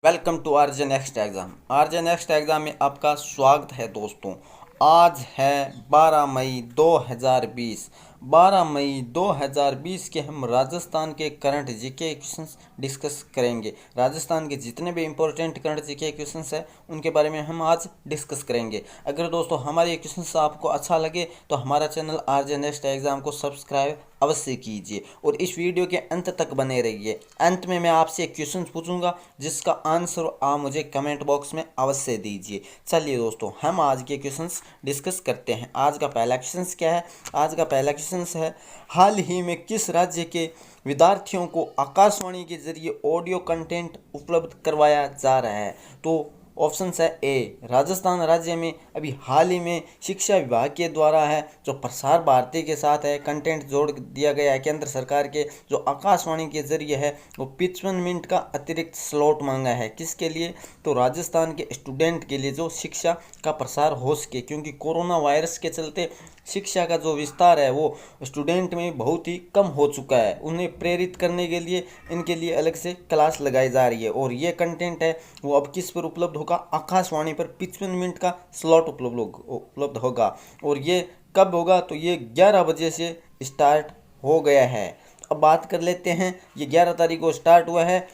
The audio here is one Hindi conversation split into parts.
Welcome to RJ next exam. RJ next exam में आपका स्वागत है दोस्तों। आज है 12 मई 2020। 12 मई 2020 के हम राजस्थान के करंट जीके क्वेश्चंस डिस्कस करेंगे। राजस्थान के जितने भी इंपॉर्टेंट करंट जीके क्वेश्चंस हैं उनके बारे में हम आज डिस्कस करेंगे। अगर दोस्तों हमारे ये क्वेश्चंस आपको अच्छा लगे तो हमारा चैनल आरजे नेक्स्ट एग्ज़ाम को सब्सक्राइब अवश्य कीजिए और इस वीडियो के अंत तक बने रहिए। अंत में मैं आपसे एक क्वेश्चन पूछूंगा जिसका आंसर आप मुझे कमेंट बॉक्स में अवश्य दीजिए। चलिए दोस्तों हम आज के क्वेश्चंस डिस्कस करते हैं। आज का पहला क्वेश्चन क्या है? आज का पहला क्वेश्चन है, हाल ही में किस राज्य के विद्यार्थियों को आकाशवाणी के जरिए ऑडियो कंटेंट उपलब्ध करवाया जा रहा है? तो ऑप्शन है ए, राजस्थान राज्य में अभी हाल ही में शिक्षा विभाग के द्वारा है जो प्रसार भारती के साथ है कंटेंट जोड़ दिया गया है। केंद्र सरकार के जो आकाशवाणी के जरिए है वो 55 मिनट का अतिरिक्त स्लॉट मांगा है। किसके लिए? तो राजस्थान के स्टूडेंट के लिए जो शिक्षा का प्रसार हो सके, क्योंकि कोरोना वायरस के चलते शिक्षा का जो विस्तार है वो स्टूडेंट में बहुत ही कम हो चुका है। उन्हें प्रेरित करने के लिए इनके लिए अलग से क्लास लगाई जा रही है और ये कंटेंट है वो अब किस पर उपलब्ध होगा? आकाशवाणी पर 55 मिनट का स्लॉट उपलब्ध होगा। और ये कब होगा? तो ये 11 बजे से स्टार्ट हो गया है। अब बात कर लेते हैं, ये 11 तारीख को स्टार्ट हुआ है।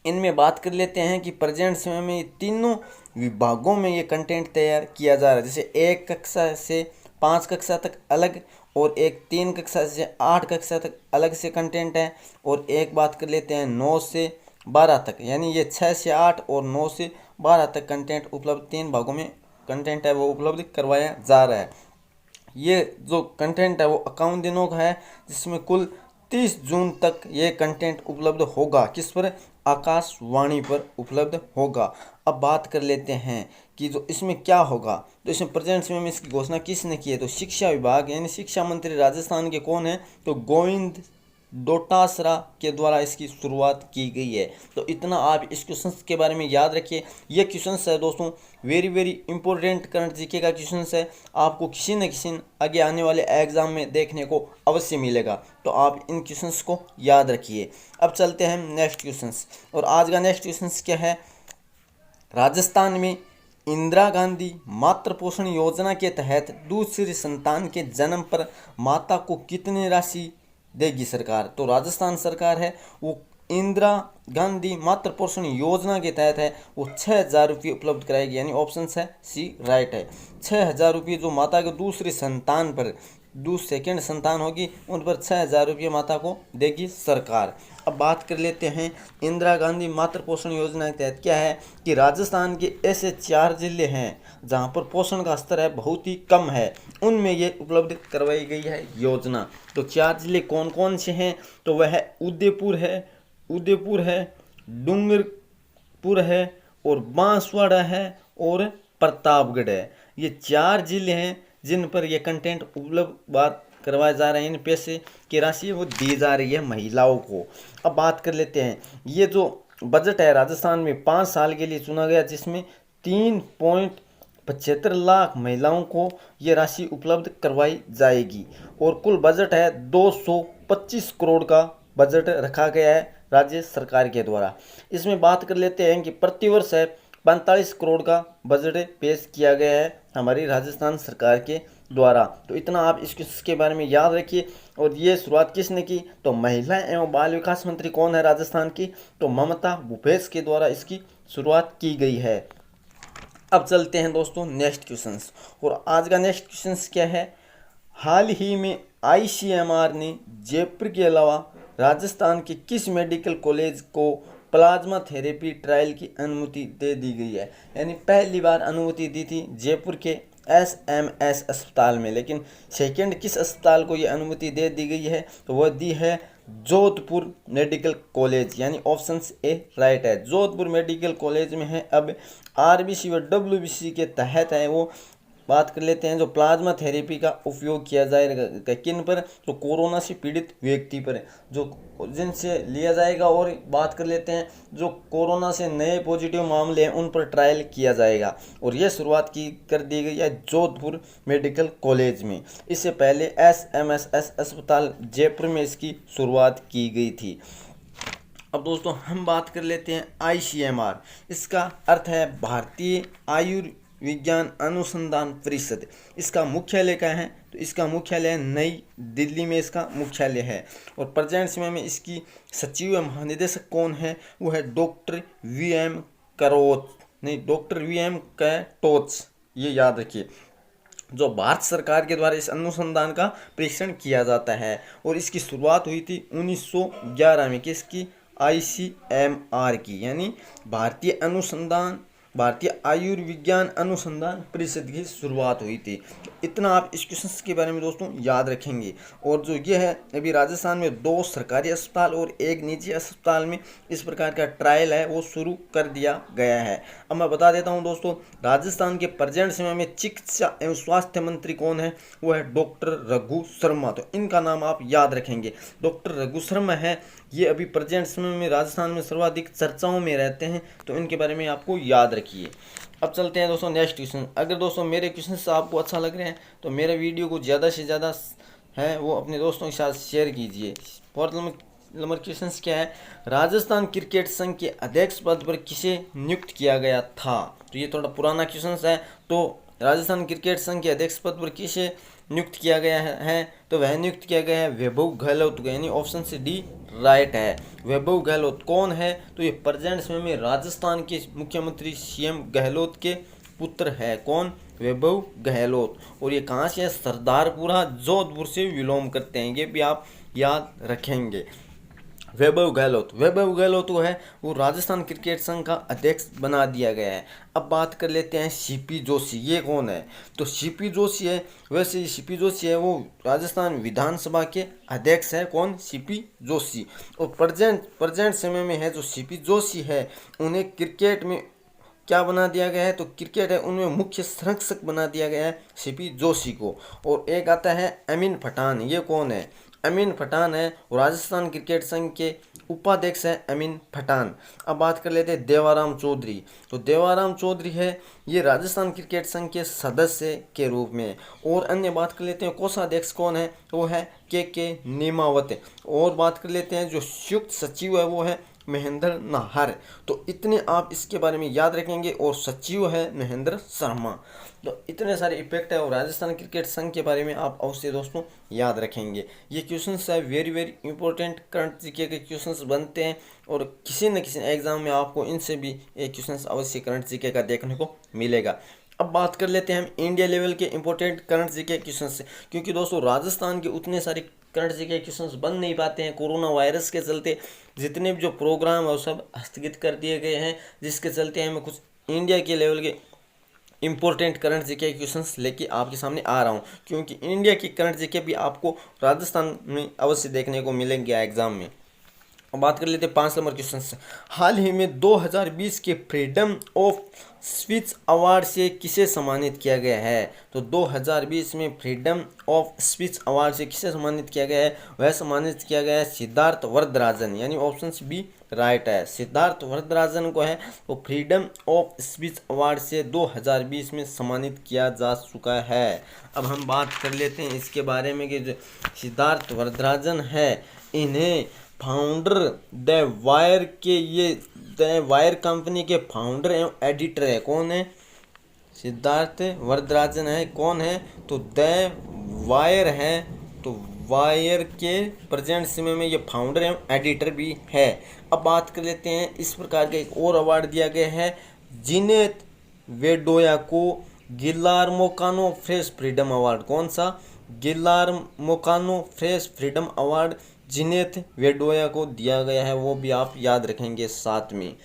इनमें बात कर लेते हैं कि प्रेजेंट समय में तीनों विभागों में ये कंटेंट तैयार किया जा रहा है। जैसे 1 कक्षा से 5 कक्षा तक अलग और एक 3 कक्षा से 8 कक्षा तक अलग से कंटेंट है। और एक बात कर लेते हैं 9 से 12 तक, यानी ये 6 से 8 और 9 से 12 तक कंटेंट उपलब्ध 3 भागों में कंटेंट है वो उपलब्ध करवाया जा रहा है। ये जो कंटेंट है वो 51 दिनों का है, जिसमें कुल 30 जून तक ये कंटेंट उपलब्ध होगा। किस पर? आकाशवाणी पर उपलब्ध होगा। अब बात कर लेते हैं कि जो इसमें क्या होगा। तो इसमें प्रेजेंट समय में इसकी घोषणा किसने की है? तो शिक्षा विभाग यानी शिक्षा मंत्री राजस्थान के कौन है? तो गोविंद डोटासरा के द्वारा इसकी शुरुआत की गई है। तो इतना आप इस क्वेश्चन के बारे में याद रखिए। ये क्वेश्चन है दोस्तों वेरी इंपॉर्टेंट करंट जीके का क्वेश्चन है। आपको किसी न किसी आगे आने वाले एग्जाम में देखने को अवश्य मिलेगा, तो आप इन क्वेश्चंस को याद रखिए। अब चलते हैं नेक्स्ट क्वेश्चंस। और आज का नेक्स्ट क्वेश्चन क्या है? राजस्थान में इंदिरा गांधी मातृ पोषण योजना के तहत दूसरी संतान के जन्म पर माता को कितनी राशि देगी सरकार? तो राजस्थान सरकार है वो इंदिरा गांधी मातृ पोषण योजना के तहत है वो 6,000 रुपये उपलब्ध कराएगी, यानी ऑप्शन है सी राइट है। 6,000 रुपये जो माता के दूसरी संतान पर सेकेंड संतान होगी उन पर 6,000 रुपये माता को देगी सरकार। अब बात कर लेते हैं इंदिरा गांधी मातृ पोषण योजना के तहत क्या है कि राजस्थान के ऐसे 4 जिले हैं जहां पर पोषण का स्तर है बहुत ही कम है, उनमें ये उपलब्ध करवाई गई है योजना। तो 4 जिले कौन कौन से हैं? तो वह है उदयपुर है, डूंगरपुर है और बांसवाड़ा है और प्रतापगढ़ है। ये 4 जिले हैं जिन पर यह कंटेंट उपलब्ध करवाए जा रहे हैं। इन पैसे की राशि वो दी जा रही है महिलाओं को। अब बात कर लेते हैं ये जो बजट है राजस्थान में 5 साल के लिए चुना गया, जिसमें 3.75 लाख महिलाओं को ये राशि उपलब्ध करवाई जाएगी। और कुल बजट है 225 करोड़ का बजट रखा गया है राज्य सरकार के द्वारा। इसमें बात कर लेते हैं कि प्रतिवर्ष है 45 करोड़ का बजट पेश किया गया है हमारी राजस्थान सरकार के द्वारा। तो इतना आप इसके बारे में याद रखिए। और ये शुरुआत किसने की? तो महिला एवं बाल विकास मंत्री कौन है राजस्थान की? तो ममता भूपेश के द्वारा इसकी शुरुआत की गई है। अब चलते हैं दोस्तों नेक्स्ट क्वेश्चंस। और आज का नेक्स्ट क्वेश्चंस क्या है? हाल ही में आईसीएमआर ने जयपुर के अलावा राजस्थान के किस मेडिकल कॉलेज को प्लाज्मा थेरेपी ट्रायल की अनुमति दे दी गई है? यानी पहली बार अनुमति दी थी जयपुर के एसएमएस अस्पताल में, लेकिन सेकंड किस अस्पताल को ये अनुमति दे दी गई है? तो वह दी है जोधपुर मेडिकल कॉलेज, यानी ऑप्शन ए राइट है। जोधपुर मेडिकल कॉलेज में है। अब आरबीसी व डब्ल्यूबीसी के तहत है वो। बात कर लेते हैं जो प्लाज्मा थेरेपी का उपयोग किया जाएगा किन पर? तो कोरोना से पीड़ित व्यक्ति पर जो जिनसे लिया जाएगा। और बात कर लेते हैं जो कोरोना से नए पॉजिटिव मामले हैं उन पर ट्रायल किया जाएगा। और यह शुरुआत कर दी गई है जोधपुर मेडिकल कॉलेज में। इससे पहले एसएमएस अस्पताल जयपुर में इसकी शुरुआत की गई थी। अब दोस्तों हम बात कर लेते हैं ICMR। इसका अर्थ है भारतीय आयुर्विज्ञान अनुसंधान परिषद। इसका मुख्यालय कहाँ है? तो इसका मुख्यालय नई दिल्ली में इसका मुख्यालय है। और प्रेजेंट समय में इसकी सचिव या महानिदेशक कौन है? वो है डॉक्टर VM करोच, नहीं डॉक्टर VM कैटोच, ये याद रखिए। जो भारत सरकार के द्वारा इस अनुसंधान का परीक्षण किया जाता है और इसकी शुरुआत हुई थी 1911 में। किसकी? ICMR की, यानी भारतीय आयुर्विज्ञान अनुसंधान परिषद की शुरुआत हुई थी। तो इतना आप इस क्वेश्चन के बारे में दोस्तों याद रखेंगे। और जो ये है, अभी राजस्थान में 2 सरकारी अस्पताल और 1 निजी अस्पताल में इस प्रकार का ट्रायल है वो शुरू कर दिया गया है। अब मैं बता देता हूँ दोस्तों, राजस्थान के प्रेजेंट समय में चिकित्सा एवं स्वास्थ्य मंत्री कौन है? वो है डॉक्टर रघु शर्मा। तो इनका नाम आप याद रखेंगे। डॉक्टर रघु शर्मा है, ये अभी प्रेजेंट समय में राजस्थान में सर्वाधिक चर्चाओं में रहते हैं, तो इनके बारे में आपको याद रखिए। अब चलते हैं दोस्तों नेक्स्ट क्वेश्चन। अगर दोस्तों मेरे क्वेश्चन आपको अच्छा लग रहे हैं तो मेरे वीडियो को ज़्यादा से ज़्यादा है वो अपने दोस्तों के साथ शेयर कीजिए। फोर्थ नंबर क्वेश्चन क्या है? राजस्थान क्रिकेट संघ के अध्यक्ष पद पर किसे नियुक्त किया गया था? तो ये थोड़ा पुराना क्वेश्चन है। तो राजस्थान क्रिकेट संघ के अध्यक्ष पद पर किसे नियुक्त किया गया है? तो वह नियुक्त किया गया है वैभव गहलोत को, यानी ऑप्शन से डी राइट है। वैभव गहलोत कौन है? तो ये प्रेजेंट समय में राजस्थान के मुख्यमंत्री CM गहलोत के पुत्र है। कौन? वैभव गहलोत। और ये कहाँ से है? सरदारपुरा जोधपुर से बिलोंग करते हैं, ये भी आप याद रखेंगे। वैभव गहलोत वो है, वो राजस्थान क्रिकेट संघ का अध्यक्ष बना दिया गया है। अब बात कर लेते हैं CP जोशी, ये कौन है? तो CP जोशी है, वैसे CP जोशी है वो राजस्थान विधानसभा के अध्यक्ष है। कौन? CP जोशी। और प्रेजेंट समय में है जो CP जोशी है, उन्हें क्रिकेट में क्या बना दिया गया है? तो क्रिकेट है उनमें मुख्य संरक्षक बना दिया गया है CP जोशी को। और एक आता है अमीन पठान, ये कौन है? अमीन पठान है, राजस्थान क्रिकेट संघ के उपाध्यक्ष है अमीन पठान। अब बात कर लेते हैं देवाराम चौधरी। तो देवाराम चौधरी है, ये राजस्थान क्रिकेट संघ के सदस्य के रूप में। और अन्य बात कर लेते हैं कोषाध्यक्ष कौन है? वो है के नीमावत। और बात कर लेते हैं जो संयुक्त सचिव है वो है महेंद्र नाहर। तो इतने आप इसके बारे में याद रखेंगे। और सचिव है महेंद्र शर्मा। तो इतने सारे इफेक्ट है और राजस्थान क्रिकेट संघ के बारे में आप अवश्य दोस्तों याद रखेंगे। ये क्वेश्चंस है वेरी इंपॉर्टेंट, करंट जीके के क्वेश्चंस बनते हैं और किसी न किसी एग्जाम में आपको इनसे भी एक क्वेश्चंस अवश्य करंट जीके का देखने को मिलेगा। अब बात कर लेते हैं हम इंडिया लेवल के इंपॉर्टेंट करंट जीके क्वेश्चन से, क्योंकि दोस्तों राजस्थान के उतने सारे करंट जीके क्वेश्चंस बन नहीं पाते हैं। कोरोना वायरस के चलते जितने भी जो प्रोग्राम है वो सब स्थगित कर दिए गए हैं, जिसके चलते हमें कुछ इंडिया के लेवल के इंपॉर्टेंट करंट जीके क्वेश्चंस लेके आपके सामने आ रहा हूँ, क्योंकि इंडिया की करंट जीके भी आपको राजस्थान में अवश्य देखने को मिलेंगे एग्जाम में। अब बात कर लेते हैं 5 नंबर क्वेश्चन से। हाल ही में 2020 के फ्रीडम ऑफ स्पीच अवार्ड से किसे सम्मानित किया गया है? तो 2020 में फ्रीडम ऑफ स्पीच अवार्ड से किसे सम्मानित किया गया है? वह सम्मानित किया गया है सिद्धार्थ वरदराजन, यानी ऑप्शन बी राइट है। सिद्धार्थ वरदराजन को है वो फ्रीडम ऑफ स्पीच अवार्ड से 2020 में सम्मानित किया जा चुका है। अब हम बात कर लेते हैं इसके बारे में कि जो सिद्धार्थ वरदराजन है, इन्हें फाउंडर द वायर कंपनी के फाउंडर एवं एडिटर है। कौन है? सिद्धार्थ वरदराजन है। कौन है? तो द वायर है, तो वायर के प्रेजेंट समय में ये फाउंडर एवं एडिटर भी है। अब बात कर लेते हैं इस प्रकार का एक और अवार्ड दिया गया है जिनेत वेडोया को, गिलार्मो कानो फ्रेश फ्रीडम अवार्ड। कौन सा? गिलार्मो कानो फ्रेश फ्रीडम अवार्ड जिनेत वेडोया को दिया गया है, वो भी आप याद रखेंगे साथ में।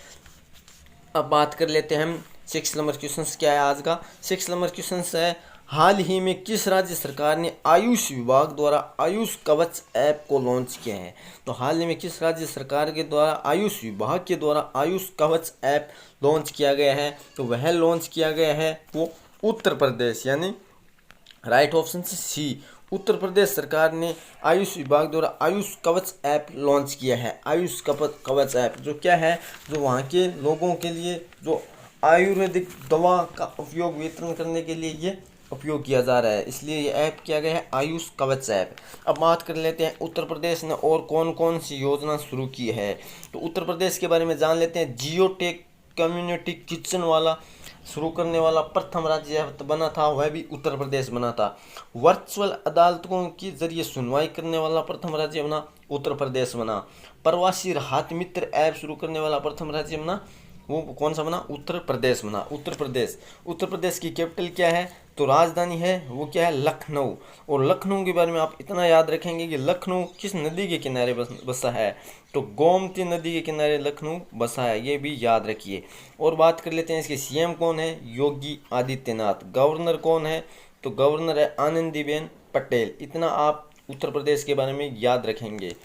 अब बात कर लेते हैं हम 6 नंबर क्वेश्चन क्या है आज का। 6 नंबर क्वेश्चन है, हाल ही में किस राज्य सरकार ने आयुष विभाग द्वारा आयुष कवच ऐप को लॉन्च किया है? तो हाल ही में किस राज्य सरकार के द्वारा आयुष विभाग के द्वारा आयुष कवच ऐप लॉन्च किया गया है? तो वह लॉन्च किया गया है वो उत्तर प्रदेश, यानी right option C. Uttar Pradesh सरकार ने आयुष विभाग द्वारा आयुष कवच ऐप लॉन्च किया है। आयुष कवच ऐप जो क्या है, जो वहाँ के लोगों के लिए जो आयुर्वेदिक दवा का उपयोग वितरण करने के लिए ये उपयोग किया जा रहा है, इसलिए ये ऐप किया गया है आयुष कवच ऐप। अब बात कर लेते हैं उत्तर प्रदेश ने और कौन कौन सी योजना शुरू की है। तो उत्तर प्रदेश के बारे में जान लेते हैं। जियो टेक कम्युनिटी किचन वाला शुरू करने वाला प्रथम राज्य बना था, वह भी उत्तर प्रदेश बना था। वर्चुअल अदालतों के जरिए सुनवाई करने वाला प्रथम राज्य बना, उत्तर प्रदेश बना। प्रवासी राहत मित्र ऐप शुरू करने वाला प्रथम राज्य बना, वो कौन सा बना, उत्तर प्रदेश बना। उत्तर प्रदेश की कैपिटल क्या है, तो राजधानी है वो क्या है, लखनऊ। और लखनऊ के बारे में आप इतना याद रखेंगे कि लखनऊ किस नदी के किनारे बसा है, तो गोमती नदी के किनारे लखनऊ बसा है, ये भी याद रखिए। और बात कर लेते हैं इसके सीएम कौन है, योगी आदित्यनाथ। गवर्नर कौन है, तो गवर्नर है आनंदीबेन पटेल। इतना आप उत्तर प्रदेश के बारे में याद रखेंगे।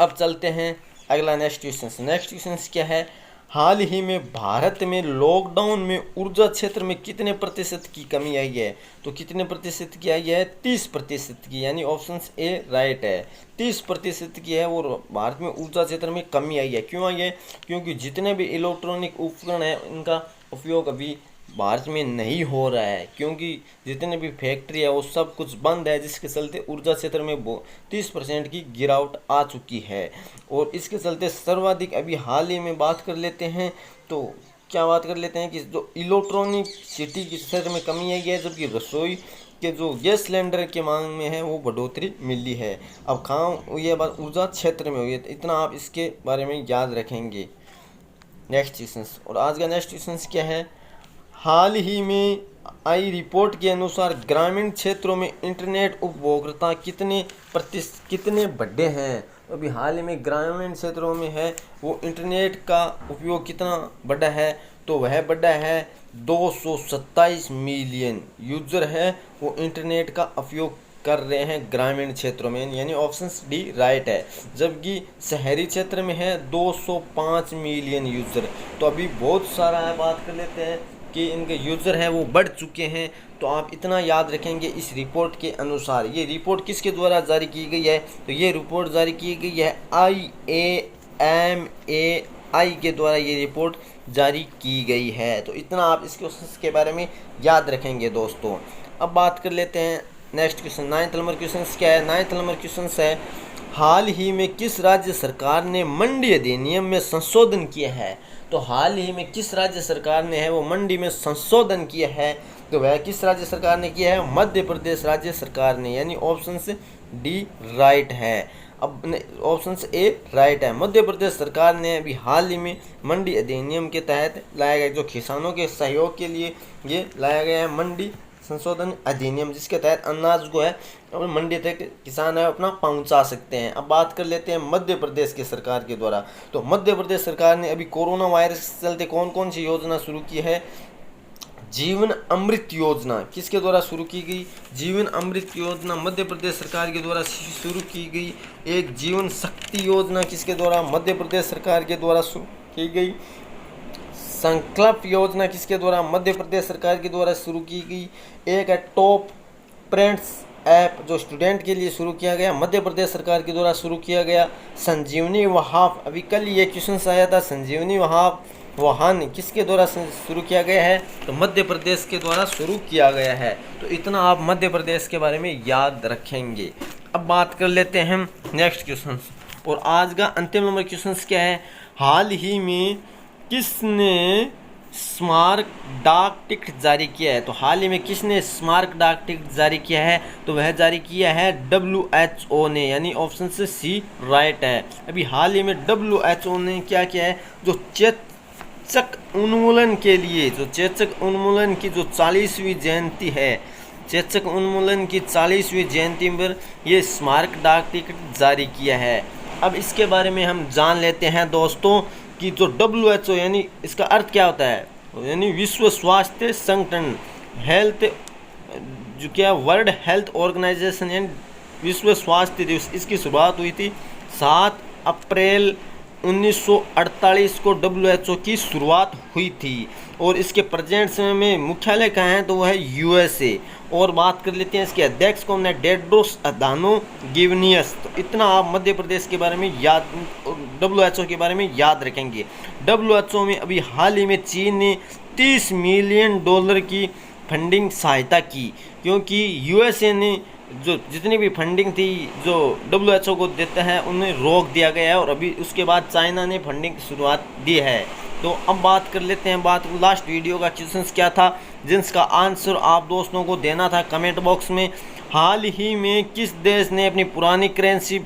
अब चलते हैं अगला नेक्स्ट क्वेश्चन क्या है, हाल ही में भारत में लॉकडाउन में ऊर्जा क्षेत्र में कितने प्रतिशत की कमी आई है, तो कितने प्रतिशत की आई है, 30% की, यानी ऑप्शन ए राइट है, 30% की है। और भारत में ऊर्जा क्षेत्र में कमी आई है, क्यों आई है, क्योंकि जितने भी इलेक्ट्रॉनिक उपकरण हैं उनका उपयोग अभी भारत में नहीं हो रहा है, क्योंकि जितने भी फैक्ट्री है वो सब कुछ बंद है, जिसके चलते ऊर्जा क्षेत्र में 30% की गिरावट आ चुकी है। और इसके चलते सर्वाधिक अभी हाल ही में बात कर लेते हैं, तो क्या बात कर लेते हैं कि जो इलेक्ट्रॉनिक सिटी के क्षेत्र में कमी आई है, जबकि रसोई के जो गैस सिलेंडर के मांग में है वो बढ़ोतरी मिली है। अब कहाँ ये बात ऊर्जा क्षेत्र में हुई है, तो इतना आप इसके बारे में याद रखेंगे। नेक्स्ट क्वेश्चन, और आज का नेक्स्ट क्वेश्चन क्या है, हाल ही में आई रिपोर्ट के अनुसार ग्रामीण क्षेत्रों में इंटरनेट उपभोक्ता कितने बढ़े हैं। तो अभी हाल ही में ग्रामीण क्षेत्रों में है वो इंटरनेट का उपयोग कितना बढ़ा है, तो वह बढ़ा है 227 मिलियन यूजर है वो इंटरनेट का उपयोग कर रहे हैं ग्रामीण क्षेत्रों में, यानी ऑप्शन डी राइट है। जबकि शहरी क्षेत्र में है 205 मिलियन यूजर। तो अभी बहुत सारा है, बात कर लेते हैं कि इनके यूज़र हैं वो बढ़ चुके हैं। तो आप इतना याद रखेंगे इस रिपोर्ट के अनुसार। ये रिपोर्ट किसके द्वारा जारी की गई है, तो ये रिपोर्ट जारी की गई है IAMAI के द्वारा ये रिपोर्ट जारी की गई है। तो इतना आप इस क्वेश्चन के बारे में याद रखेंगे दोस्तों। अब बात कर लेते हैं next question, 9th number question क्या है, 9th नंबर क्वेश्चन है, हाल ही में किस राज्य सरकार ने मंडी अधिनियम में संशोधन किया है। तो हाल ही में किस राज्य सरकार ने है वो मंडी में संशोधन किया है, तो वह किस राज्य सरकार ने किया है, मध्य प्रदेश राज्य सरकार ने, यानी ऑप्शन से डी राइट है। अब ऑप्शन से ए राइट है, मध्य प्रदेश सरकार ने अभी हाल ही में मंडी अधिनियम के तहत लाया गया, जो किसानों के सहयोग के लिए ये लाया गया है मंडी संशोधन अधिनियम, जिसके तहत अनाज को है और मंडी तक किसान है अपना पहुंचा सकते हैं। अब बात कर लेते हैं मध्य प्रदेश की सरकार के द्वारा। तो मध्य प्रदेश सरकार ने अभी कोरोना वायरस के चलते कौन कौन सी योजना शुरू की है, जीवन अमृत योजना किसके द्वारा शुरू की गई, जीवन अमृत योजना मध्य प्रदेश सरकार के द्वारा शुरू की गई। एक जीवन शक्ति योजना किसके द्वारा, मध्य प्रदेश सरकार के द्वारा शुरू की गई। संकल्प योजना किसके द्वारा, मध्य प्रदेश सरकार के द्वारा शुरू की गई। एक है टॉप फ्रेंड्स ऐप जो स्टूडेंट के लिए शुरू किया गया, मध्य प्रदेश सरकार के द्वारा शुरू किया गया। संजीवनी वाहन, अभी कल ये क्वेश्चन आया था, संजीवनी वाहन किसके द्वारा शुरू किया गया है, तो मध्य प्रदेश के द्वारा शुरू किया गया है। तो इतना आप मध्य प्रदेश के बारे में याद रखेंगे। अब बात कर लेते हैं नेक्स्ट क्वेश्चन, और आज का अंतिम नंबर क्वेश्चन क्या है, हाल ही में किसने स्मारक डाक टिकट जारी किया है। तो हाल ही में किसने स्मारक डाक टिकट जारी किया है, तो वह जारी किया है WHO ने, यानी ऑप्शन से सी राइट है। अभी हाल ही में WHO ने क्या किया है, जो चेचक उन्मूलन के लिए, जो चेचक उन्मूलन की जो 40वीं जयंती है, चेचक उन्मूलन की 40वीं जयंती पर ये स्मारक डाक टिकट जारी किया है। अब इसके बारे में हम जान लेते हैं दोस्तों कि जो WHO यानी इसका अर्थ क्या होता है, यानी विश्व स्वास्थ्य संगठन, हेल्थ जो क्या वर्ल्ड हेल्थ ऑर्गेनाइजेशन यानी विश्व स्वास्थ्य दिवस, इसकी शुरुआत हुई थी 7 अप्रैल 1948 को WHO की शुरुआत हुई थी। और इसके प्रेजेंट समय में मुख्यालय कहाँ है, तो वह है USA। और बात कर लेते हैं इसके अध्यक्ष कौन है, टेड्रोस अधानो गिब्रियस। तो इतना आप मध्य प्रदेश के बारे में याद, WHO के बारे में याद रखेंगे। WHO में अभी हाल ही में चीन ने $30 मिलियन की फंडिंग सहायता की, क्योंकि यूएसए ने जो जितनी भी फंडिंग थी जो WHO को देते हैं उन्हें रोक दिया गया है, और अभी उसके बाद चाइना ने फंडिंग की शुरुआत दी है। तो अब बात कर लेते हैं, बात लास्ट वीडियो का क्वेश्चन क्या था जिसका आंसर आप दोस्तों को देना था कमेंट बॉक्स में। हाल ही में किस देश ने अपनी पुरानी करेंसी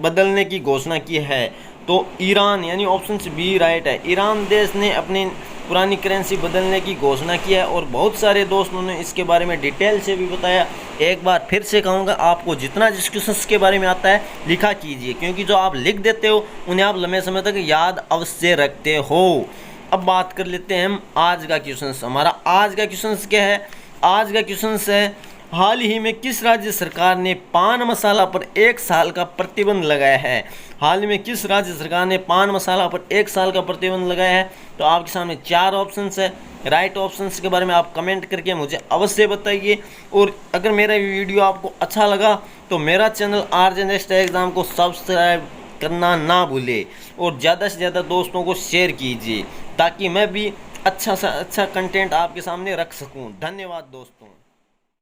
बदलने की घोषणा की है? तो ईरान, यानी ऑप्शन बी राइट है। ईरान देश ने अपनी पुरानी करेंसी बदलने की घोषणा की है, और बहुत सारे दोस्तों ने इसके बारे में डिटेल से भी बताया। एक बार फिर से कहूँगा, आपको जितना जिस क्वेश्चन के बारे में आता है लिखा कीजिए, क्योंकि जो आप लिख देते हो उन्हें आप लंबे समय तक याद अवश्य रखते हो। अब बात कर लेते हैं हम आज का क्वेश्चन। हमारा आज का क्वेश्चन क्या है? आज का क्वेश्चन है, हाल ही में किस राज्य सरकार ने पान मसाला पर 1 साल का प्रतिबंध लगाया है? हाल ही में किस राज्य सरकार ने पान मसाला पर 1 साल का प्रतिबंध लगाया है? तो आपके सामने 4 ऑप्शंस है। राइट ऑप्शंस के बारे में आप कमेंट करके मुझे अवश्य बताइए। और अगर मेरा वीडियो आपको अच्छा लगा तो मेरा चैनल RJ नेक्स्ट एग्ज़ाम को सब्सक्राइब करना ना भूले, और ज़्यादा से ज़्यादा दोस्तों को शेयर कीजिए, ताकि मैं भी अच्छा सा अच्छा कंटेंट आपके सामने रख सकूं। धन्यवाद दोस्तों।